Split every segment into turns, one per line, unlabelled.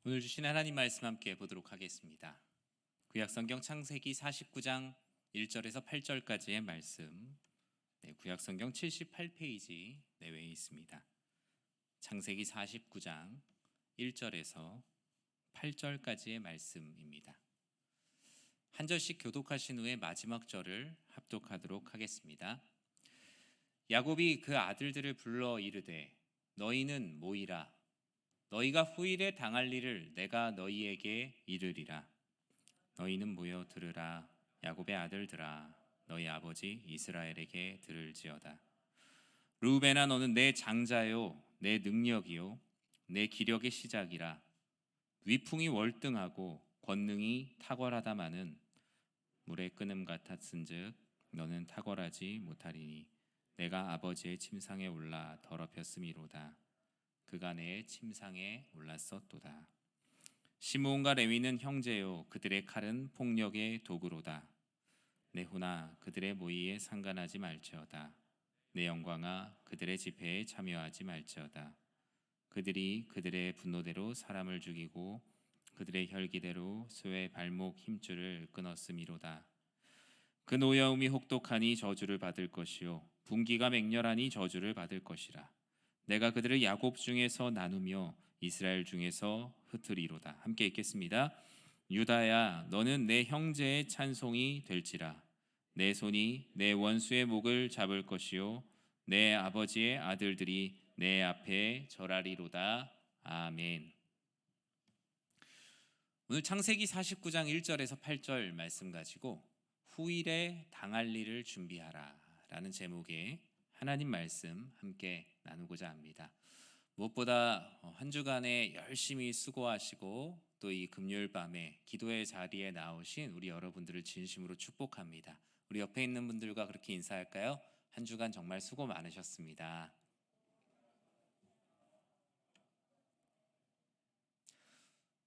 오늘 주신 하나님 말씀 함께 보도록 하겠습니다. 구약성경 창세기 49장 1절에서 8절까지의 말씀, 구약성경 78페이지 내외에 있습니다. 창세기 49장 1절에서 8절까지의 말씀입니다. 한 절씩 교독하신 후에 마지막 절을 합독하도록 하겠습니다. 야곱이 그 아들들을 불러 이르되 너희는 모이라. 너희가 후일에 당할 일을 내가 너희에게 이르리라. 너희는 모여 들으라. 야곱의 아들들아, 너희 아버지 이스라엘에게 들을지어다. 르우벤아, 너는 내 장자요 내 능력이요 내 기력의 시작이라. 위풍이 월등하고 권능이 탁월하다마는 물의 끄ным 같았은즉 너는 탁월하지 못하리니 내가 아버지의 침상에 올라 더럽혔음이로다. 그가 내 침상에 올랐었도다. 시므온과 레위는 형제요 그들의 칼은 폭력의 도구로다. 내 후나 그들의 모의에 상관하지 말지어다. 내 영광아 그들의 집회에 참여하지 말지어다. 그들이 그들의 분노대로 사람을 죽이고 그들의 혈기대로 소의 발목 힘줄을 끊었음이로다. 그 노여움이 혹독하니 저주를 받을 것이요 분기가 맹렬하니 저주를 받을 것이라. 내가 그들을 야곱 중에서 나누며 이스라엘 중에서 흩으리로다. 함께 읽겠습니다. 유다야, 너는 내 형제의 찬송이 될지라. 내 손이 내 원수의 목을 잡을 것이요 내 아버지의 아들들이 내 앞에 절하리로다. 아멘. 오늘 창세기 49장 1절에서 8절 말씀 가지고 후일에 당할 일을 준비하라 라는 제목의 하나님 말씀 함께 나누고자 합니다. 무엇보다 한 주간에 열심히 수고하시고 또 이 금요일 밤에 기도의 자리에 나오신 우리 여러분들을 진심으로 축복합니다. 우리 옆에 있는 분들과 그렇게 인사할까요? 한 주간 정말 수고 많으셨습니다.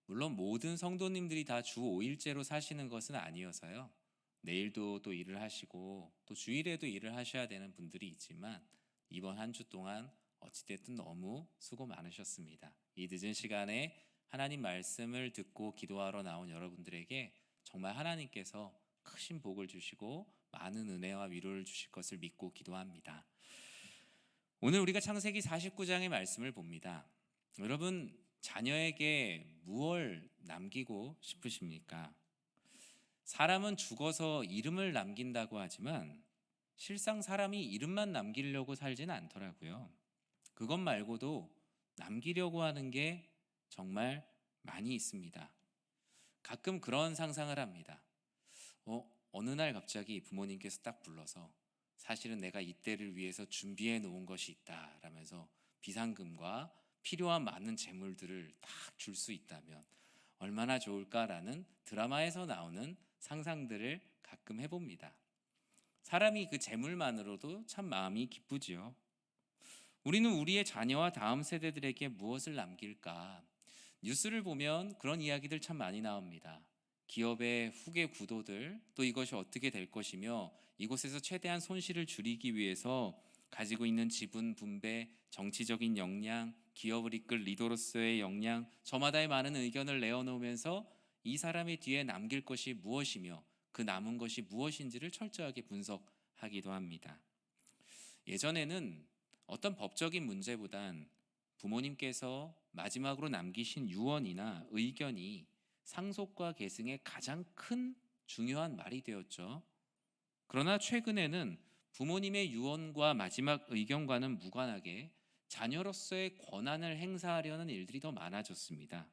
물론 모든 성도님들이 다 주 5일제로 사시는 것은 아니어서요. 내일도 또 일을 하시고 또 주일에도 일을 하셔야 되는 분들이 있지만 이번 한 주 동안 어찌됐든 너무 수고 많으셨습니다. 이 늦은 시간에 하나님 말씀을 듣고 기도하러 나온 여러분들에게 정말 하나님께서 크신 복을 주시고 많은 은혜와 위로를 주실 것을 믿고 기도합니다. 오늘 우리가 창세기 49장의 말씀을 봅니다. 여러분, 자녀에게 무엇을 남기고 싶으십니까? 사람은 죽어서 이름을 남긴다고 하지만 실상 사람이 이름만 남기려고 살진 않더라고요. 그것 말고도 남기려고 하는 게 정말 많이 있습니다. 가끔 그런 상상을 합니다. 어느 날 갑자기 부모님께서 딱 불러서 사실은 내가 이때를 위해서 준비해 놓은 것이 있다 라면서 비상금과 필요한 많은 재물들을 딱 줄 수 있다면 얼마나 좋을까라는 드라마에서 나오는 상상들을 가끔 해봅니다. 사람이 그 재물만으로도 참 마음이 기쁘지요. 우리는 우리의 자녀와 다음 세대들에게 무엇을 남길까? 뉴스를 보면 그런 이야기들 참 많이 나옵니다. 기업의 후계 구도들, 또 이것이 어떻게 될 것이며 이곳에서 최대한 손실을 줄이기 위해서 가지고 있는 지분 분배, 정치적인 역량, 기업을 이끌 리더로서의 역량, 저마다의 많은 의견을 내어놓으면서 이 사람의 뒤에 남길 것이 무엇이며 그 남은 것이 무엇인지를 철저하게 분석하기도 합니다. 예전에는 어떤 법적인 문제보단 부모님께서 마지막으로 남기신 유언이나 의견이 상속과 계승의 가장 큰 중요한 말이 되었죠. 그러나 최근에는 부모님의 유언과 마지막 의견과는 무관하게 자녀로서의 권한을 행사하려는 일들이 더 많아졌습니다.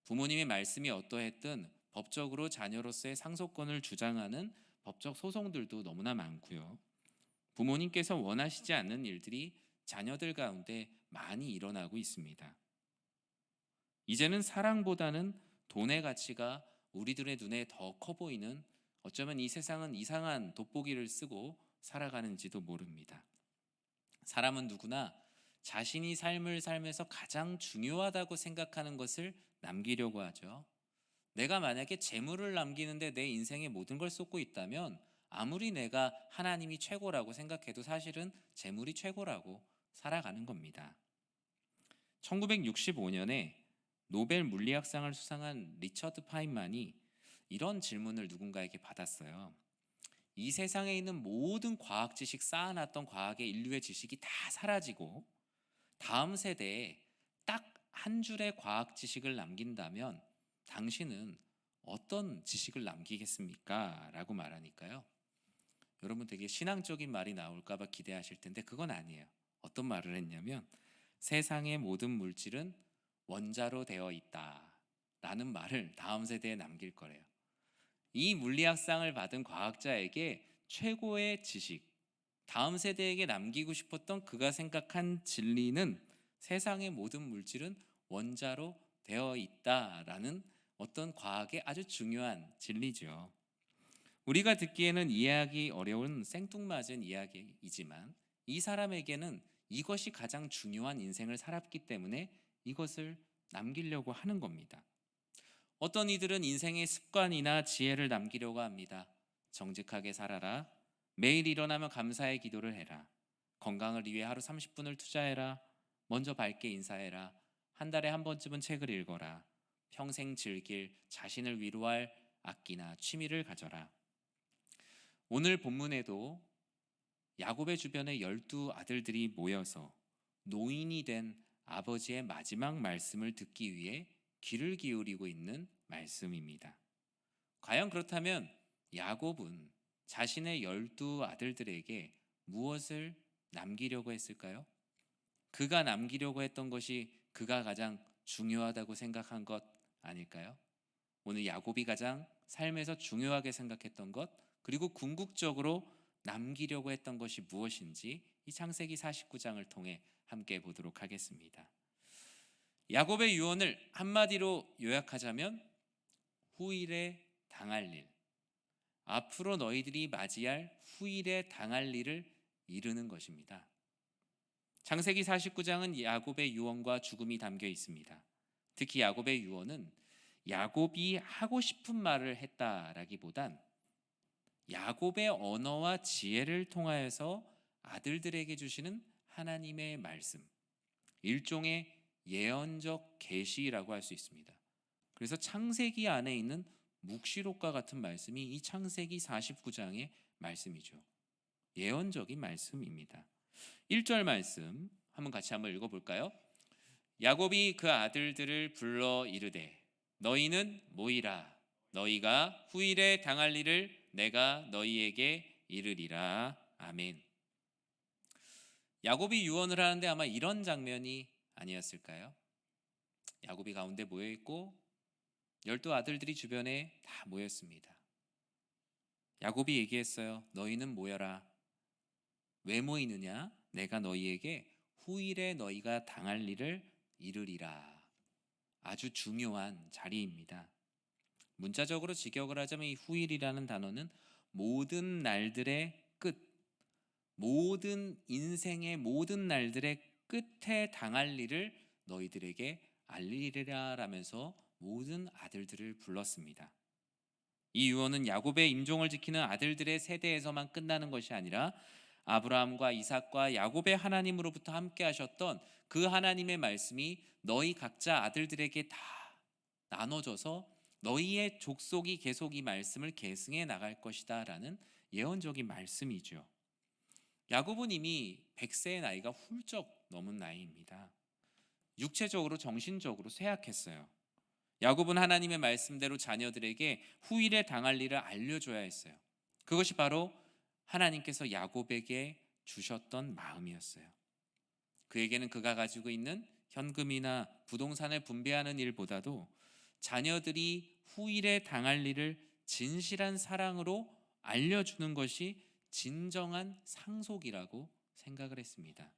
부모님의 말씀이 어떠했든 법적으로 자녀로서의 상속권을 주장하는 법적 소송들도 너무나 많고요. 부모님께서 원하시지 않는 일들이 자녀들 가운데 많이 일어나고 있습니다. 이제는 사랑보다는 돈의 가치가 우리들의 눈에 더 커 보이는, 어쩌면 이 세상은 이상한 돋보기를 쓰고 살아가는지도 모릅니다. 사람은 누구나 자신이 삶을 살면서 가장 중요하다고 생각하는 것을 남기려고 하죠. 내가 만약에 재물을 남기는데 내 인생의 모든 걸 쏟고 있다면 아무리 내가 하나님이 최고라고 생각해도 사실은 재물이 최고라고 살아가는 겁니다. 1965년에 노벨 물리학상을 수상한 리처드 파인만이 이런 질문을 누군가에게 받았어요. 이 세상에 있는 모든 과학 지식, 쌓아놨던 과학의 인류의 지식이 다 사라지고 다음 세대에 딱 한 줄의 과학 지식을 남긴다면 당신은 어떤 지식을 남기겠습니까? 라고 말하니까요. 여러분 되게 신앙적인 말이 나올까 봐 기대하실 텐데 그건 아니에요. 어떤 말을 했냐면 세상의 모든 물질은 원자로 되어 있다 라는 말을 다음 세대에 남길 거래요. 이 물리학상을 받은 과학자에게 최고의 지식, 다음 세대에게 남기고 싶었던 그가 생각한 진리는 세상의 모든 물질은 원자로 되어 있다라는 어떤 과학의 아주 중요한 진리죠. 우리가 듣기에는 이해하기 어려운 생뚱맞은 이야기이지만 이 사람에게는 이것이 가장 중요한 인생을 살았기 때문에 이것을 남기려고 하는 겁니다. 어떤 이들은 인생의 습관이나 지혜를 남기려고 합니다. 정직하게 살아라. 매일 일어나면 감사의 기도를 해라. 건강을 위해 하루 30분을 투자해라. 먼저 밝게 인사해라. 한 달에 한 번쯤은 책을 읽어라. 평생 즐길 자신을 위로할 악기나 취미를 가져라. 오늘 본문에도 야곱의 주변에 12 아들들이 모여서 노인이 된 아버지의 마지막 말씀을 듣기 위해 귀를 기울이고 있는 말씀입니다. 과연 그렇다면 야곱은 자신의 12 아들들에게 무엇을 남기려고 했을까요? 그가 남기려고 했던 것이 그가 가장 중요하다고 생각한 것 아닐까요? 오늘 야곱이 가장 삶에서 중요하게 생각했던 것, 그리고 궁극적으로 남기려고 했던 것이 무엇인지 이 창세기 49장을 통해 함께 보도록 하겠습니다. 야곱의 유언을 한마디로 요약하자면 후일에 당할 일, 앞으로 너희들이 맞이할 후일에 당할 일을 이루는 것입니다. 창세기 49장은 야곱의 유언과 죽음이 담겨 있습니다. 특히 야곱의 유언은 야곱이 하고 싶은 말을 했다라기보단 야곱의 언어와 지혜를 통하여서 아들들에게 주시는 하나님의 말씀, 일종의 예언적 계시라고 할 수 있습니다. 그래서 창세기 안에 있는 묵시록과 같은 말씀이 이 창세기 49장의 말씀이죠. 예언적인 말씀입니다. 1절 말씀 한번 같이 읽어볼까요? 야곱이 그 아들들을 불러 이르되 너희는 모이라. 너희가 후일에 당할 일을 내가 너희에게 이르리라. 아멘. 야곱이 유언을 하는데 아마 이런 장면이 아니었을까요? 야곱이 가운데 모여있고 12 아들들이 주변에 다 모였습니다. 야곱이 얘기했어요. 너희는 모여라. 왜 모이느냐? 내가 너희에게 후일에 너희가 당할 일을 이르리라. 아주 중요한 자리입니다. 문자적으로 직역을 하자면 이 후일이라는 단어는 모든 날들의 끝, 모든 인생의 모든 날들의 끝에 당할 일을 너희들에게 알리리라 라면서 모든 아들들을 불렀습니다. 이 유언은 야곱의 임종을 지키는 아들들의 세대에서만 끝나는 것이 아니라 아브라함과 이삭과 야곱의 하나님으로부터 함께 하셨던 그 하나님의 말씀이 너희 각자 아들들에게 다 나눠져서 너희의 족속이 계속 이 말씀을 계승해 나갈 것이다 라는 예언적인 말씀이죠. 야곱은 이미 100세의 나이가 훌쩍 넘은 나이입니다. 육체적으로 정신적으로 쇠약했어요. 야곱은 하나님의 말씀대로 자녀들에게 후일에 당할 일을 알려줘야 했어요. 그것이 바로 하나님께서 야곱에게 주셨던 마음이었어요. 그에게는 그가 가지고 있는 현금이나 부동산을 분배하는 일보다도 자녀들이 후일에 당할 일을 진실한 사랑으로 알려주는 것이 진정한 상속이라고 생각을 했습니다.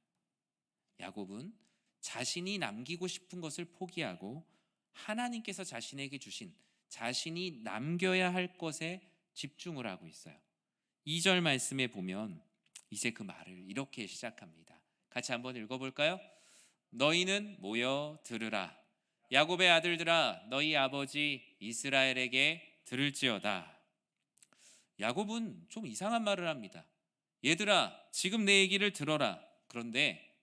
야곱은 자신이 남기고 싶은 것을 포기하고 하나님께서 자신에게 주신 자신이 남겨야 할 것에 집중을 하고 있어요. 2절 말씀에 보면 이제 그 말을 이렇게 시작합니다. 같이 한번 읽어볼까요? 너희는 모여 들으라. 야곱의 아들들아 너희 아버지 이스라엘에게 들을지어다. 야곱은 좀 이상한 말을 합니다. 얘들아 지금 내 얘기를 들어라. 그런데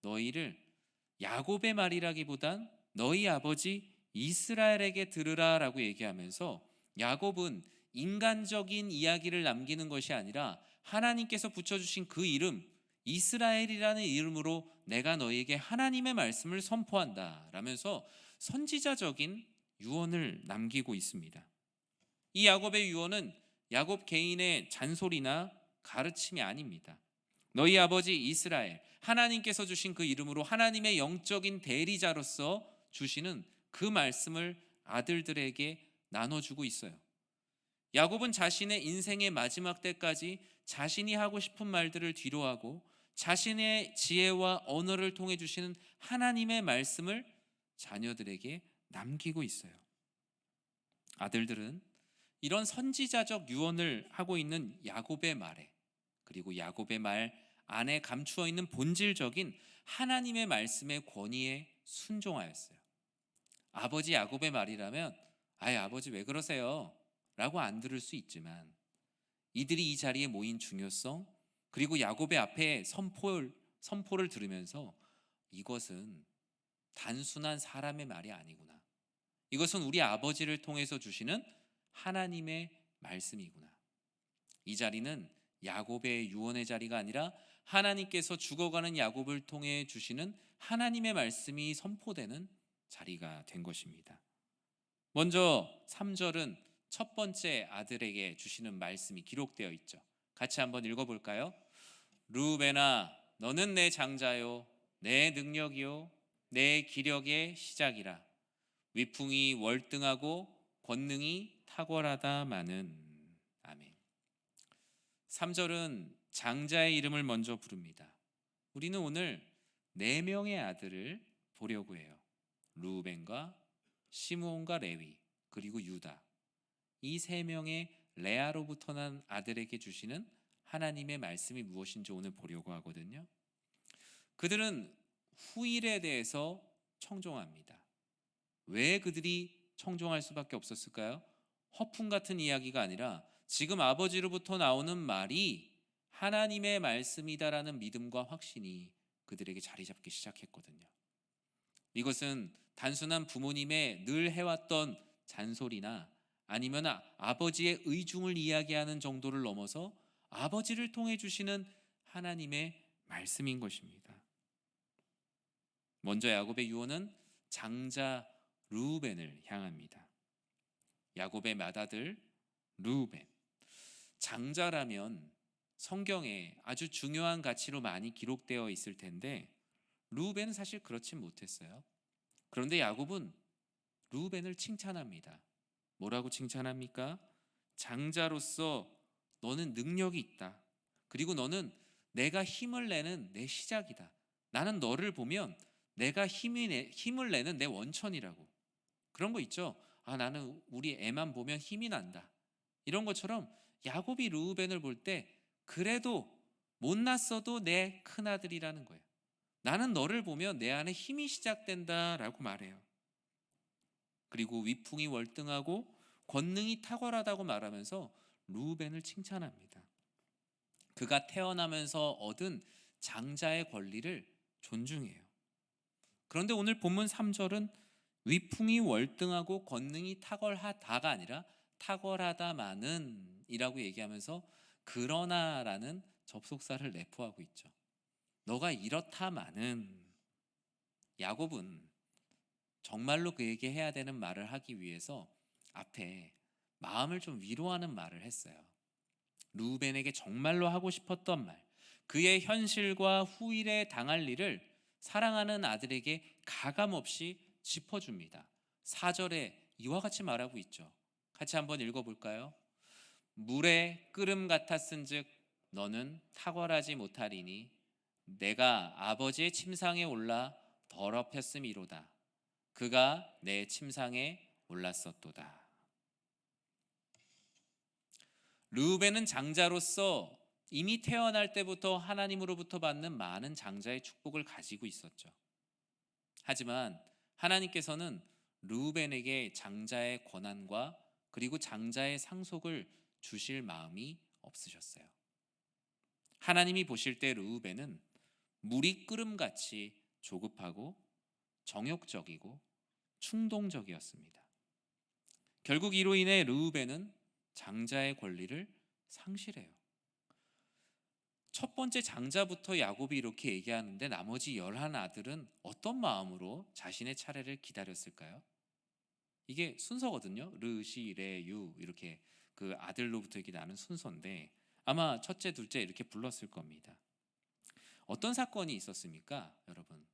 너희를 야곱의 말이라기보단 너희 아버지 이스라엘에게 들으라라고 얘기하면서 야곱은 인간적인 이야기를 남기는 것이 아니라 하나님께서 붙여주신 그 이름 이스라엘이라는 이름으로 내가 너희에게 하나님의 말씀을 선포한다 라면서 선지자적인 유언을 남기고 있습니다. 이 야곱의 유언은 야곱 개인의 잔소리나 가르침이 아닙니다. 너희 아버지 이스라엘, 하나님께서 주신 그 이름으로 하나님의 영적인 대리자로서 주시는 그 말씀을 아들들에게 나눠주고 있어요. 야곱은 자신의 인생의 마지막 때까지 자신이 하고 싶은 말들을 뒤로하고 자신의 지혜와 언어를 통해 주시는 하나님의 말씀을 자녀들에게 남기고 있어요. 아들들은 이런 선지자적 유언을 하고 있는 야곱의 말에, 그리고 야곱의 말 안에 감추어 있는 본질적인 하나님의 말씀의 권위에 순종하였어요. 아버지 야곱의 말이라면 아예 아버지 왜 그러세요? 라고 안 들을 수 있지만 이들이 이 자리에 모인 중요성, 그리고 야곱의 앞에 선포를 들으면서 이것은 단순한 사람의 말이 아니구나. 이것은 우리 아버지를 통해서 주시는 하나님의 말씀이구나. 이 자리는 야곱의 유언의 자리가 아니라 하나님께서 죽어가는 야곱을 통해 주시는 하나님의 말씀이 선포되는 자리가 된 것입니다. 먼저 3절은 첫 번째 아들에게 주시는 말씀이 기록되어 있죠. 같이 한번 읽어볼까요? 르우벤아 너는 내 장자요 내 능력이요 내 기력의 시작이라. 위풍이 월등하고 권능이 탁월하다마는. 아멘. 3절은 장자의 이름을 먼저 부릅니다. 우리는 오늘 4명의 아들을 보려고 해요. 르우벤과 시므온과 레위 그리고 유다. 이 3명의 레아로부터 난 아들에게 주시는 하나님의 말씀이 무엇인지 오늘 보려고 하거든요. 그들은 후일에 대해서 청종합니다. 왜 그들이 청종할 수밖에 없었을까요? 허풍 같은 이야기가 아니라 지금 아버지로부터 나오는 말이 하나님의 말씀이다라는 믿음과 확신이 그들에게 자리 잡기 시작했거든요. 이것은 단순한 부모님의 늘 해왔던 잔소리나 아니면 아버지의 의중을 이야기하는 정도를 넘어서 아버지를 통해 주시는 하나님의 말씀인 것입니다. 먼저 야곱의 유언은 장자 르우벤을 향합니다. 야곱의 맏아들 르우벤. 장자라면 성경에 아주 중요한 가치로 많이 기록되어 있을 텐데 르우벤은 사실 그렇진 못했어요. 그런데 야곱은 르우벤을 칭찬합니다. 뭐라고 칭찬합니까? 장자로서 너는 능력이 있다. 그리고 너는 내가 힘을 내는 내 시작이다. 나는 너를 보면 내가 힘을 내는 내 원천이라고. 그런 거 있죠. 나는 우리 애만 보면 힘이 난다. 이런 것처럼 야곱이 르우벤을 볼 때 그래도 못났어도 내 큰아들이라는 거예요. 나는 너를 보면 내 안에 힘이 시작된다라고 말해요. 그리고 위풍이 월등하고 권능이 탁월하다고 말하면서 르우벤을 칭찬합니다. 그가 태어나면서 얻은 장자의 권리를 존중해요. 그런데 오늘 본문 3절은 위풍이 월등하고 권능이 탁월하다가 아니라 탁월하다마는 이라고 얘기하면서 그러나라는 접속사를 내포하고 있죠. 너가 이렇다마는. 야곱은 정말로 그에게 해야 되는 말을 하기 위해서 앞에 마음을 좀 위로하는 말을 했어요. 르우벤에게 정말로 하고 싶었던 말, 그의 현실과 후일에 당할 일을 사랑하는 아들에게 가감없이 짚어줍니다. 4절에 이와 같이 말하고 있죠. 같이 한번 읽어볼까요? 물에 끓음 같았은즉 너는 탁월하지 못하리니 내가 아버지의 침상에 올라 더럽혔음이로다. 그가 내 침상에 올랐었도다. 르우벤은 장자로서 이미 태어날 때부터 하나님으로부터 받는 많은 장자의 축복을 가지고 있었죠. 하지만 하나님께서는 르우벤에게 장자의 권한과 그리고 장자의 상속을 주실 마음이 없으셨어요. 하나님이 보실 때 르우벤은 물이 끓음같이 조급하고 정욕적이고 충동적이었습니다. 결국 이로 인해 르우벤은 장자의 권리를 상실해요. 첫 번째 장자부터 야곱이 이렇게 얘기하는데 나머지 11 아들은 어떤 마음으로 자신의 차례를 기다렸을까요? 이게 순서거든요. 르, 시, 레, 유 이렇게 그 아들로부터 이렇게 나는 순서인데 아마 첫째, 둘째 이렇게 불렀을 겁니다. 어떤 사건이 있었습니까, 여러분?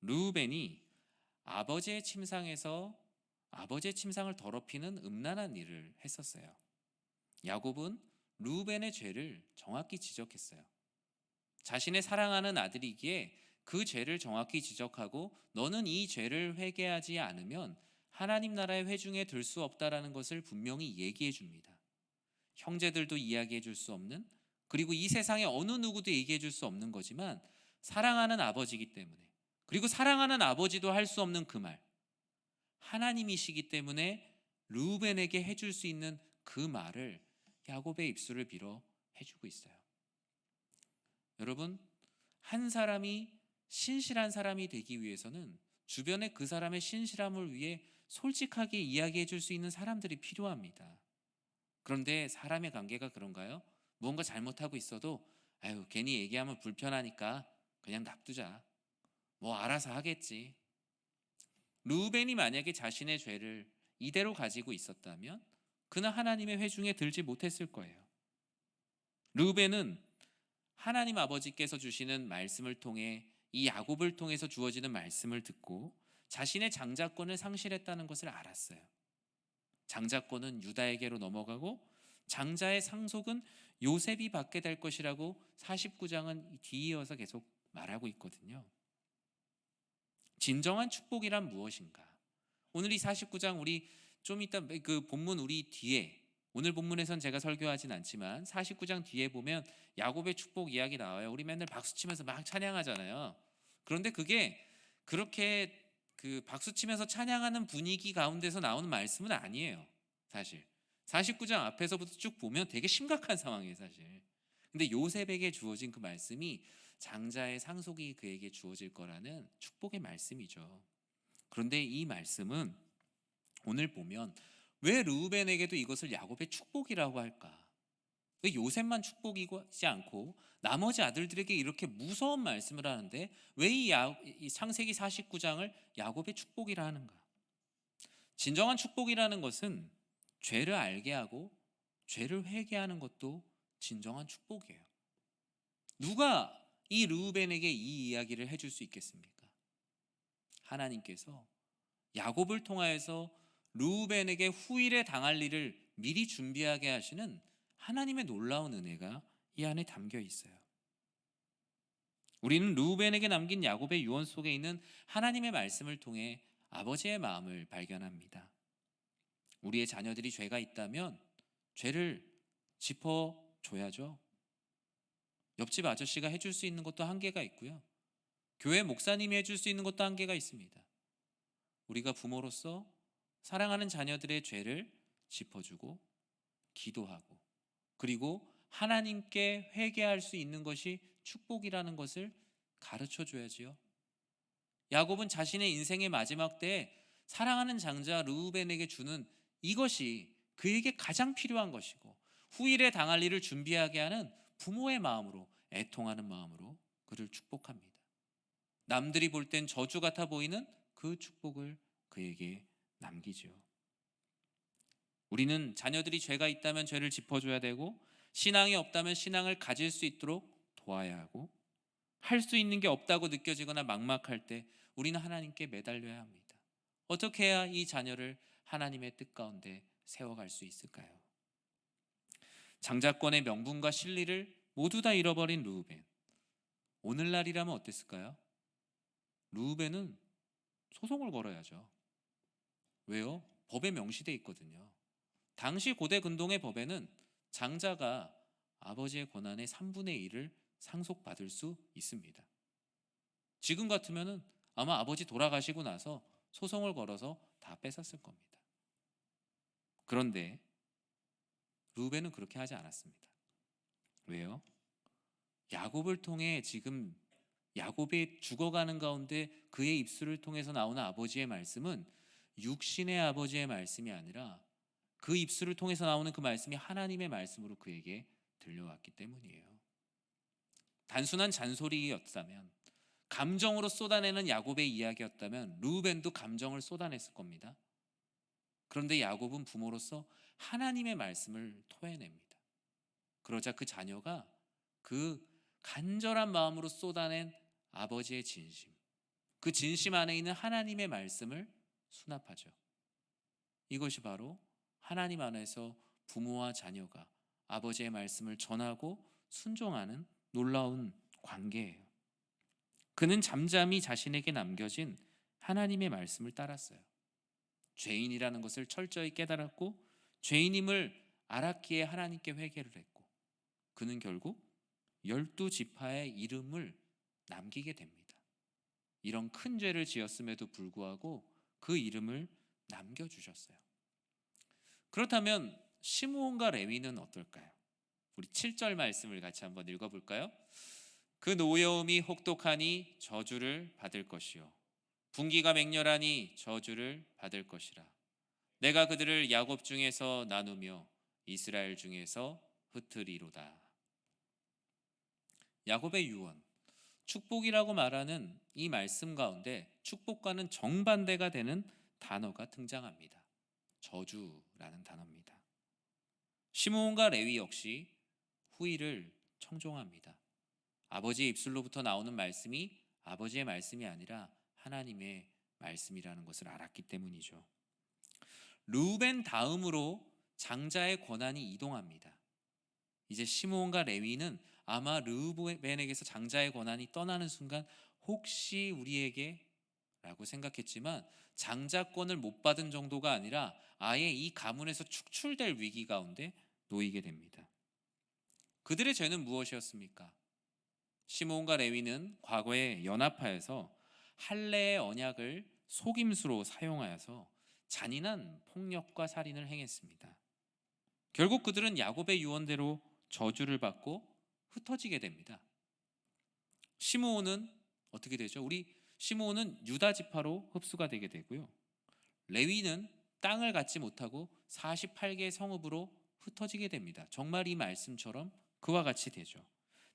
르우벤이 아버지의 침상에서 아버지의 침상을 더럽히는 음란한 일을 했었어요. 야곱은 르우벤의 죄를 정확히 지적했어요. 자신의 사랑하는 아들이기에 그 죄를 정확히 지적하고 너는 이 죄를 회개하지 않으면 하나님 나라의 회중에 들 수 없다라는 것을 분명히 얘기해 줍니다. 형제들도 이야기해 줄 수 없는, 그리고 이 세상에 어느 누구도 얘기해 줄 수 없는 거지만 사랑하는 아버지이기 때문에, 그리고 사랑하는 아버지도 할 수 없는 그 말, 하나님이시기 때문에 르우벤에게 해줄 수 있는 그 말을 야곱의 입술을 빌어 해주고 있어요. 여러분, 한 사람이 신실한 사람이 되기 위해서는 주변에 그 사람의 신실함을 위해 솔직하게 이야기해 줄 수 있는 사람들이 필요합니다. 그런데 사람의 관계가 그런가요? 무언가 잘못하고 있어도 아유, 괜히 얘기하면 불편하니까 그냥 놔두자. 뭐 알아서 하겠지. 르우벤이 만약에 자신의 죄를 이대로 가지고 있었다면 그는 하나님의 회중에 들지 못했을 거예요. 르우벤은 하나님 아버지께서 주시는 말씀을 통해 이 야곱을 통해서 주어지는 말씀을 듣고 자신의 장자권을 상실했다는 것을 알았어요. 장자권은 유다에게로 넘어가고 장자의 상속은 요셉이 받게 될 것이라고 49장은 뒤이어서 계속 말하고 있거든요. 진정한 축복이란 무엇인가? 오늘 이 49장 우리 좀 이따 그 본문 우리 뒤에, 오늘 본문에선 제가 설교하진 않지만 49장 뒤에 보면 야곱의 축복 이야기 나와요. 우리 맨날 박수치면서 막 찬양하잖아요. 그런데 그게 그렇게 그 박수치면서 찬양하는 분위기 가운데서 나오는 말씀은 아니에요. 사실 49장 앞에서부터 쭉 보면 되게 심각한 상황이에요, 사실. 근데 요셉에게 주어진 그 말씀이 장자의 상속이 그에게 주어질 거라는 축복의 말씀이죠. 그런데 이 말씀은 오늘 보면 왜 르우벤에게도 이것을 야곱의 축복이라고 할까? 왜 요셉만 축복이지 않고 나머지 아들들에게 이렇게 무서운 말씀을 하는데 왜 이 창세기 49장을 야곱의 축복이라 하는가? 진정한 축복이라는 것은 죄를 알게 하고 죄를 회개하는 것도 진정한 축복이에요. 누가 이 르우벤에게 이 이야기를 해줄 수 있겠습니까? 하나님께서 야곱을 통하여서 르우벤에게 후일에 당할 일을 미리 준비하게 하시는 하나님의 놀라운 은혜가 이 안에 담겨 있어요. 우리는 르우벤에게 남긴 야곱의 유언 속에 있는 하나님의 말씀을 통해 아버지의 마음을 발견합니다. 우리의 자녀들이 죄가 있다면 죄를 짚어줘야죠. 옆집 아저씨가 해줄 수 있는 것도 한계가 있고요. 교회 목사님이 해줄 수 있는 것도 한계가 있습니다. 우리가 부모로서 사랑하는 자녀들의 죄를 짚어주고 기도하고 그리고 하나님께 회개할 수 있는 것이 축복이라는 것을 가르쳐 줘야지요. 야곱은 자신의 인생의 마지막 때에 사랑하는 장자 르우벤에게 주는 이것이 그에게 가장 필요한 것이고 후일에 당할 일을 준비하게 하는 부모의 마음으로, 애통하는 마음으로 그를 축복합니다. 남들이 볼 땐 저주 같아 보이는 그 축복을 그에게 남기죠. 우리는 자녀들이 죄가 있다면 죄를 짚어줘야 되고 신앙이 없다면 신앙을 가질 수 있도록 도와야 하고 할 수 있는 게 없다고 느껴지거나 막막할 때 우리는 하나님께 매달려야 합니다. 어떻게 해야 이 자녀를 하나님의 뜻 가운데 세워갈 수 있을까요? 장자권의 명분과 실리를 모두 다 잃어버린 르우벤. 오늘날이라면 어땠을까요? 르우벤은 소송을 걸어야죠. 왜요? 법에 명시되어 있거든요. 당시 고대 근동의 법에는 장자가 아버지의 권한의 3분의 1을 상속받을 수 있습니다. 지금 같으면은 아마 아버지 돌아가시고 나서 소송을 걸어서 다 뺏었을 겁니다. 그런데 르우벤은 그렇게 하지 않았습니다. 왜요? 야곱을 통해 지금 야곱이 죽어가는 가운데 그의 입술을 통해서 나오는 아버지의 말씀은 육신의 아버지의 말씀이 아니라 그 입술을 통해서 나오는 그 말씀이 하나님의 말씀으로 그에게 들려왔기 때문이에요. 단순한 잔소리였다면, 감정으로 쏟아내는 야곱의 이야기였다면 루벤도 감정을 쏟아냈을 겁니다. 그런데 야곱은 부모로서 하나님의 말씀을 토해냅니다. 그러자 그 자녀가 그 간절한 마음으로 쏟아낸 아버지의 진심, 그 진심 안에 있는 하나님의 말씀을 수납하죠. 이것이 바로 하나님 안에서 부모와 자녀가 아버지의 말씀을 전하고 순종하는 놀라운 관계예요. 그는 잠잠히 자신에게 남겨진 하나님의 말씀을 따랐어요. 죄인이라는 것을 철저히 깨달았고 죄인임을 알았기에 하나님께 회개를 했고, 그는 결국 12지파의 이름을 남기게 됩니다. 이런 큰 죄를 지었음에도 불구하고 그 이름을 남겨주셨어요. 그렇다면 시므온과 레위는 어떨까요? 우리 7절 말씀을 같이 한번 읽어볼까요? 그 노여움이 혹독하니 저주를 받을 것이요 분기가 맹렬하니 저주를 받을 것이라. 내가 그들을 야곱 중에서 나누며 이스라엘 중에서 흩으리로다. 야곱의 유언, 축복이라고 말하는 이 말씀 가운데 축복과는 정반대가 되는 단어가 등장합니다. 저주라는 단어입니다. 시므온과 레위 역시 후일을 청종합니다. 아버지의 입술로부터 나오는 말씀이 아버지의 말씀이 아니라 하나님의 말씀이라는 것을 알았기 때문이죠. 르우벤 다음으로 장자의 권한이 이동합니다. 이제 시므온과 레위는 아마 르우벤에게서 장자의 권한이 떠나는 순간 혹시 우리에게 라고 생각했지만 장자권을 못 받은 정도가 아니라 아예 이 가문에서 축출될 위기 가운데 놓이게 됩니다. 그들의 죄는 무엇이었습니까? 시므온과 레위는 과거에 연합하여서 할례의 언약을 속임수로 사용하여서 잔인한 폭력과 살인을 행했습니다. 결국 그들은 야곱의 유언대로 저주를 받고 흩어지게 됩니다. 시므온은 어떻게 되죠? 우리 시므온은 유다 지파로 흡수가 되게 되고요. 레위는 땅을 갖지 못하고 48개의 성읍으로 흩어지게 됩니다. 정말 이 말씀처럼 그와 같이 되죠.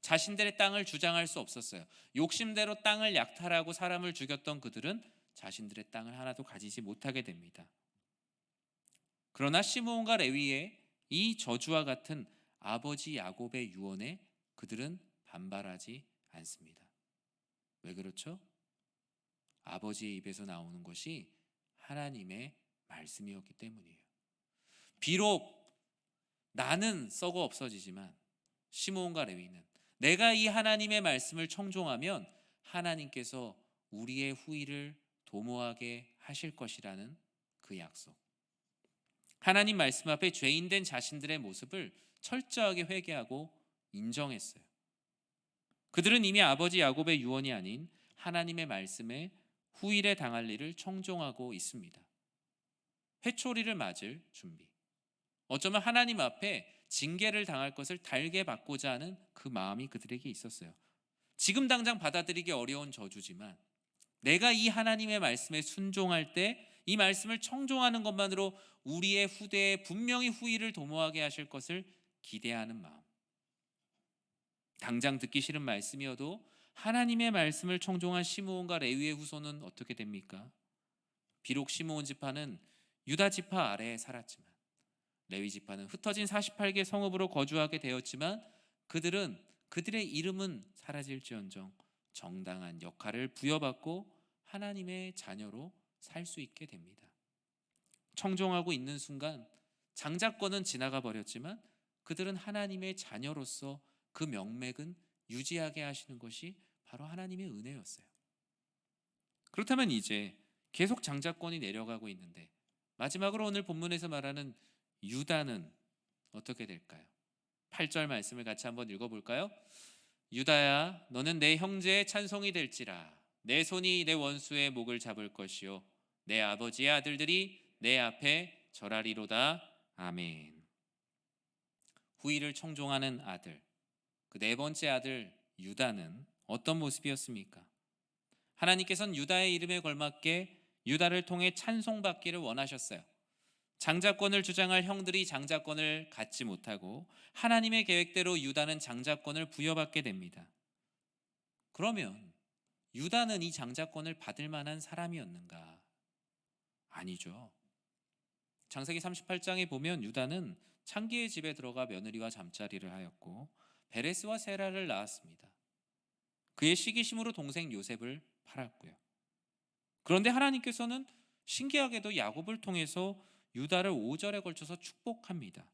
자신들의 땅을 주장할 수 없었어요. 욕심대로 땅을 약탈하고 사람을 죽였던 그들은 자신들의 땅을 하나도 가지지 못하게 됩니다. 그러나 시므온과 레위의 이 저주와 같은 아버지 야곱의 유언에 그들은 반발하지 않습니다. 왜 그렇죠? 아버지의 입에서 나오는 것이 하나님의 말씀이었기 때문이에요. 비록 나는 썩어 없어지지만 시므온과 레위는 내가 이 하나님의 말씀을 청종하면 하나님께서 우리의 후일을 도모하게 하실 것이라는 그 약속. 하나님 말씀 앞에 죄인된 자신들의 모습을 철저하게 회개하고 인정했어요. 그들은 이미 아버지 야곱의 유언이 아닌 하나님의 말씀에 후일에 당할 일을 청종하고 있습니다. 회초리를 맞을 준비. 어쩌면 하나님 앞에 징계를 당할 것을 달게 받고자 하는 그 마음이 그들에게 있었어요. 지금 당장 받아들이기 어려운 저주지만 내가 이 하나님의 말씀에 순종할 때 이 말씀을 청종하는 것만으로 우리의 후대에 분명히 후일을 도모하게 하실 것을 기대하는 마음. 당장 듣기 싫은 말씀이어도 하나님의 말씀을 청종한 시므온과 레위의 후손은 어떻게 됩니까? 비록 시므온 지파는 유다 지파 아래에 살았지만 레위 지파는 흩어진 48개 성읍으로 거주하게 되었지만 그들은 그들의 이름은 사라질지언정 정당한 역할을 부여받고 하나님의 자녀로 살 수 있게 됩니다. 청종하고 있는 순간 장자권은 지나가 버렸지만 그들은 하나님의 자녀로서 그 명맥은 유지하게 하시는 것이 바로 하나님의 은혜였어요. 그렇다면 이제 계속 장자권이 내려가고 있는데 마지막으로 오늘 본문에서 말하는 유다는 어떻게 될까요? 8절 말씀을 같이 한번 읽어볼까요? 유다야, 너는 내 형제의 찬송이 될지라. 내 손이 내 원수의 목을 잡을 것이요 내 아버지의 아들들이 내 앞에 절하리로다. 아멘. 후일을 청종하는 아들, 그 네 번째 아들 유다는 어떤 모습이었습니까? 하나님께서는 유다의 이름에 걸맞게 유다를 통해 찬송받기를 원하셨어요. 장자권을 주장할 형들이 장자권을 갖지 못하고 하나님의 계획대로 유다는 장자권을 부여받게 됩니다. 그러면 유다는 이 장자권을 받을 만한 사람이었는가? 아니죠. 창세기 38장에 보면 유다는 창기의 집에 들어가 며느리와 잠자리를 하였고 베레스와 세라를 낳았습니다. 그의 시기심으로 동생 요셉을 팔았고요. 그런데 하나님께서는 신기하게도 야곱을 통해서 유다를 5절에 걸쳐서 축복합니다.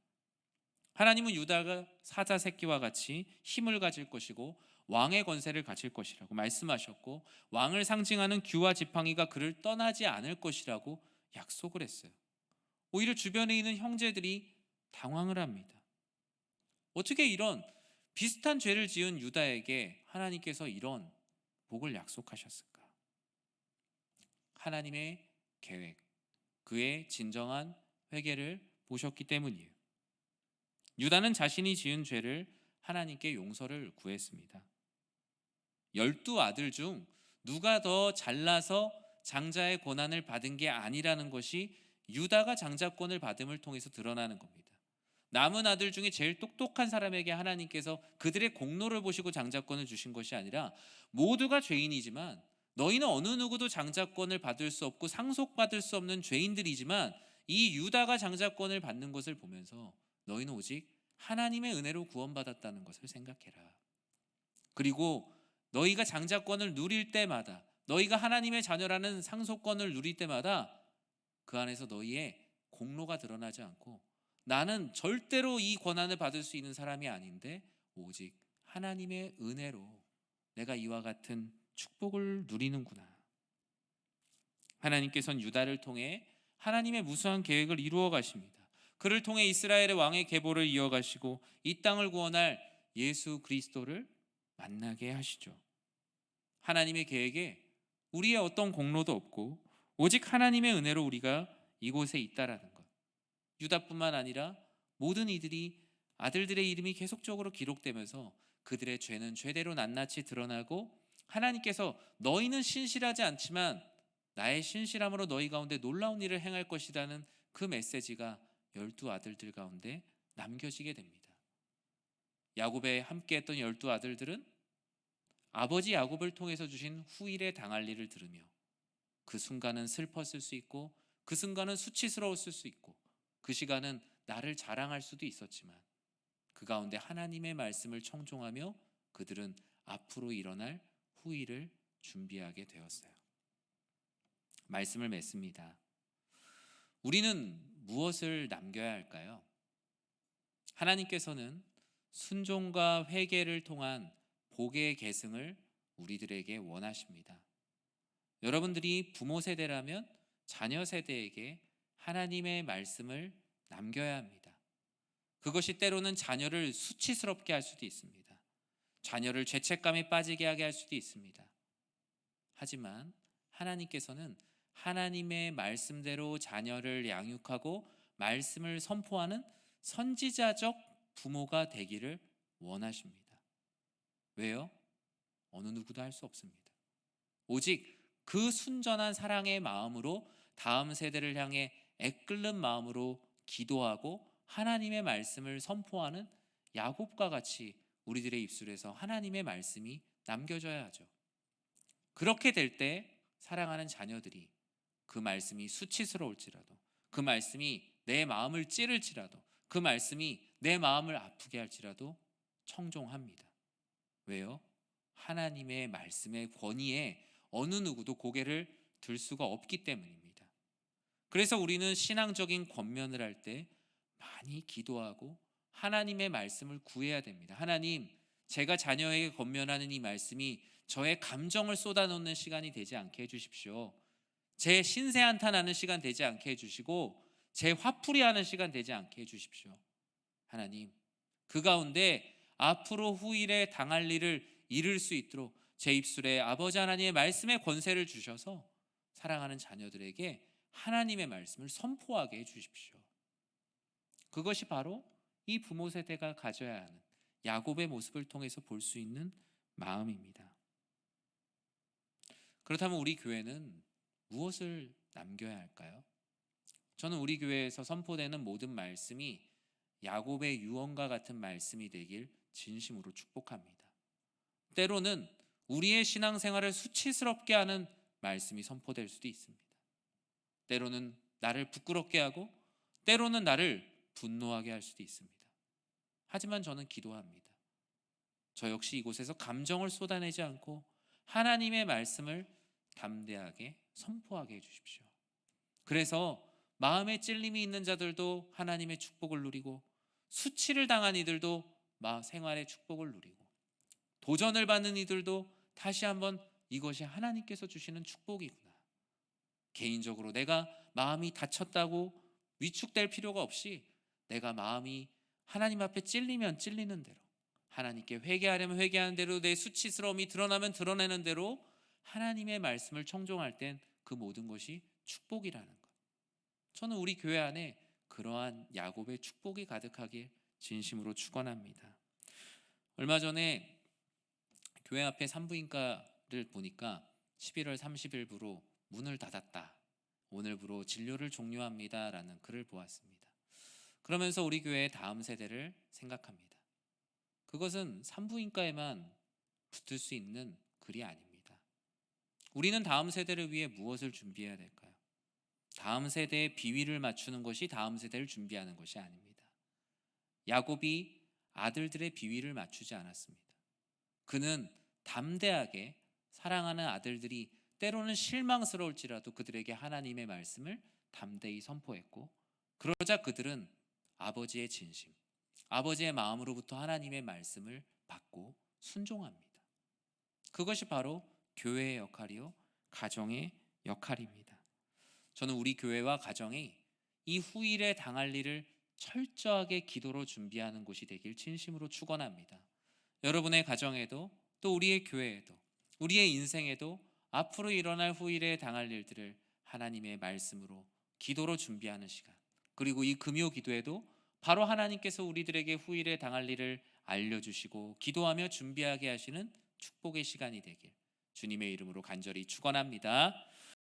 하나님은 유다가 사자 새끼와 같이 힘을 가질 것이고 왕의 권세를 가질 것이라고 말씀하셨고 왕을 상징하는 규와 지팡이가 그를 떠나지 않을 것이라고 약속을 했어요. 오히려 주변에 있는 형제들이 당황을 합니다. 어떻게 이런 비슷한 죄를 지은 유다에게 하나님께서 이런 복을 약속하셨을까? 하나님의 계획, 그의 진정한 회개를 보셨기 때문이에요. 유다는 자신이 지은 죄를 하나님께 용서를 구했습니다. 12아들 중 누가 더 잘나서 장자의 권한을 받은 게 아니라는 것이 유다가 장자권을 받음을 통해서 드러나는 겁니다. 남은 아들 중에 제일 똑똑한 사람에게 하나님께서 그들의 공로를 보시고 장자권을 주신 것이 아니라 모두가 죄인이지만 너희는 어느 누구도 장자권을 받을 수 없고 상속받을 수 없는 죄인들이지만 이 유다가 장자권을 받는 것을 보면서 너희는 오직 하나님의 은혜로 구원받았다는 것을 생각해라. 그리고 너희가 장자권을 누릴 때마다 너희가 하나님의 자녀라는 상속권을 누릴 때마다 그 안에서 너희의 공로가 드러나지 않고 나는 절대로 이 권한을 받을 수 있는 사람이 아닌데 오직 하나님의 은혜로 내가 이와 같은 축복을 누리는구나. 하나님께서는 유다를 통해 하나님의 무수한 계획을 이루어 가십니다. 그를 통해 이스라엘의 왕의 계보를 이어가시고 이 땅을 구원할 예수 그리스도를 만나게 하시죠. 하나님의 계획에 우리의 어떤 공로도 없고 오직 하나님의 은혜로 우리가 이곳에 있다라는 것. 유다뿐만 아니라 모든 이들이 아들들의 이름이 계속적으로 기록되면서 그들의 죄는 죄대로 낱낱이 드러나고 하나님께서 너희는 신실하지 않지만 나의 신실함으로 너희 가운데 놀라운 일을 행할 것이라는 그 메시지가 12아들들 가운데 남겨지게 됩니다. 야곱에 함께했던 12아들들은 아버지 야곱을 통해서 주신 후일에 당할 일을 들으며 그 순간은 슬펐을 수 있고 그 순간은 수치스러웠을 수 있고 그 시간은 나를 자랑할 수도 있었지만 그 가운데 하나님의 말씀을 청종하며 그들은 앞으로 일어날 후일을 준비하게 되었어요. 말씀을 맺습니다. 우리는 무엇을 남겨야 할까요? 하나님께서는 순종과 회개를 통한 복의 계승을 우리들에게 원하십니다. 여러분들이 부모 세대라면 자녀 세대에게 하나님의 말씀을 남겨야 합니다. 그것이 때로는 자녀를 수치스럽게 할 수도 있습니다. 자녀를 죄책감에 빠지게 하게 할 수도 있습니다. 하지만 하나님께서는 하나님의 말씀대로 자녀를 양육하고 말씀을 선포하는 선지자적 부모가 되기를 원하십니다. 왜요? 어느 누구도 할 수 없습니다. 오직 그 순전한 사랑의 마음으로 다음 세대를 향해 애끓는 마음으로 기도하고 하나님의 말씀을 선포하는 야곱과 같이 우리들의 입술에서 하나님의 말씀이 남겨져야 하죠. 그렇게 될 때 사랑하는 자녀들이 그 말씀이 수치스러울지라도 그 말씀이 내 마음을 찌를지라도 그 말씀이 내 마음을 아프게 할지라도 청종합니다. 왜요? 하나님의 말씀의 권위에 어느 누구도 고개를 들 수가 없기 때문입니다. 그래서 우리는 신앙적인 권면을 할 때 많이 기도하고 하나님의 말씀을 구해야 됩니다. 하나님, 제가 자녀에게 권면하는 이 말씀이 저의 감정을 쏟아놓는 시간이 되지 않게 해주십시오. 제 신세 한탄하는 시간 되지 않게 해주시고 제 화풀이하는 시간 되지 않게 해주십시오. 하나님, 그 가운데 앞으로 후일에 당할 일을 이룰 수 있도록 제 입술에 아버지 하나님의 말씀의 권세를 주셔서 사랑하는 자녀들에게 하나님의 말씀을 선포하게 해주십시오. 그것이 바로 이 부모 세대가 가져야 하는 야곱의 모습을 통해서 볼 수 있는 마음입니다. 그렇다면 우리 교회는 무엇을 남겨야 할까요? 저는 우리 교회에서 선포되는 모든 말씀이 야곱의 유언과 같은 말씀이 되길 진심으로 축복합니다. 때로는 우리의 신앙생활을 수치스럽게 하는 말씀이 선포될 수도 있습니다. 때로는 나를 부끄럽게 하고 때로는 나를 분노하게 할 수도 있습니다. 하지만 저는 기도합니다. 저 역시 이곳에서 감정을 쏟아내지 않고 하나님의 말씀을 담대하게 선포하게 해주십시오. 그래서 마음에 찔림이 있는 자들도 하나님의 축복을 누리고 수치를 당한 이들도 생활의 축복을 누리고 도전을 받는 이들도 다시 한번 이것이 하나님께서 주시는 축복이구나. 개인적으로 내가 마음이 다쳤다고 위축될 필요가 없이 내가 마음이 하나님 앞에 찔리면 찔리는 대로, 하나님께 회개하려면 회개하는 대로, 내 수치스러움이 드러나면 드러내는 대로 하나님의 말씀을 청종할 땐 그 모든 것이 축복이라는 것. 저는 우리 교회 안에 그러한 야곱의 축복이 가득하길 진심으로 축원합니다. 얼마 전에 교회 앞에 산부인과를 보니까 11월 30일부로 문을 닫았다. 오늘부로 진료를 종료합니다. 라는 글을 보았습니다. 그러면서 우리 교회의 다음 세대를 생각합니다. 그것은 산부인과에만 붙을 수 있는 글이 아닙니다. 우리는 다음 세대를 위해 무엇을 준비해야 될까요? 다음 세대의 비위를 맞추는 것이 다음 세대를 준비하는 것이 아닙니다. 야곱이 아들들의 비위를 맞추지 않았습니다. 그는 담대하게 사랑하는 아들들이 때로는 실망스러울지라도 그들에게 하나님의 말씀을 담대히 선포했고, 그러자 그들은 아버지의 진심, 아버지의 마음으로부터 하나님의 말씀을 받고 순종합니다. 그것이 바로 교회의 역할이요, 가정의 역할입니다. 저는 우리 교회와 가정이 이 후일에 당할 일을 철저하게 기도로 준비하는 곳이 되길 진심으로 축원합니다. 여러분의 가정에도 또 우리의 교회에도 우리의 인생에도 앞으로 일어날 후일에 당할 일들을 하나님의 말씀으로 기도로 준비하는 시간, 그리고 이 금요 기도에도 바로 하나님께서 우리들에게 후일에 당할 일을 알려주시고 기도하며 준비하게 하시는 축복의 시간이 되길 주님의 이름으로 간절히 축원합니다.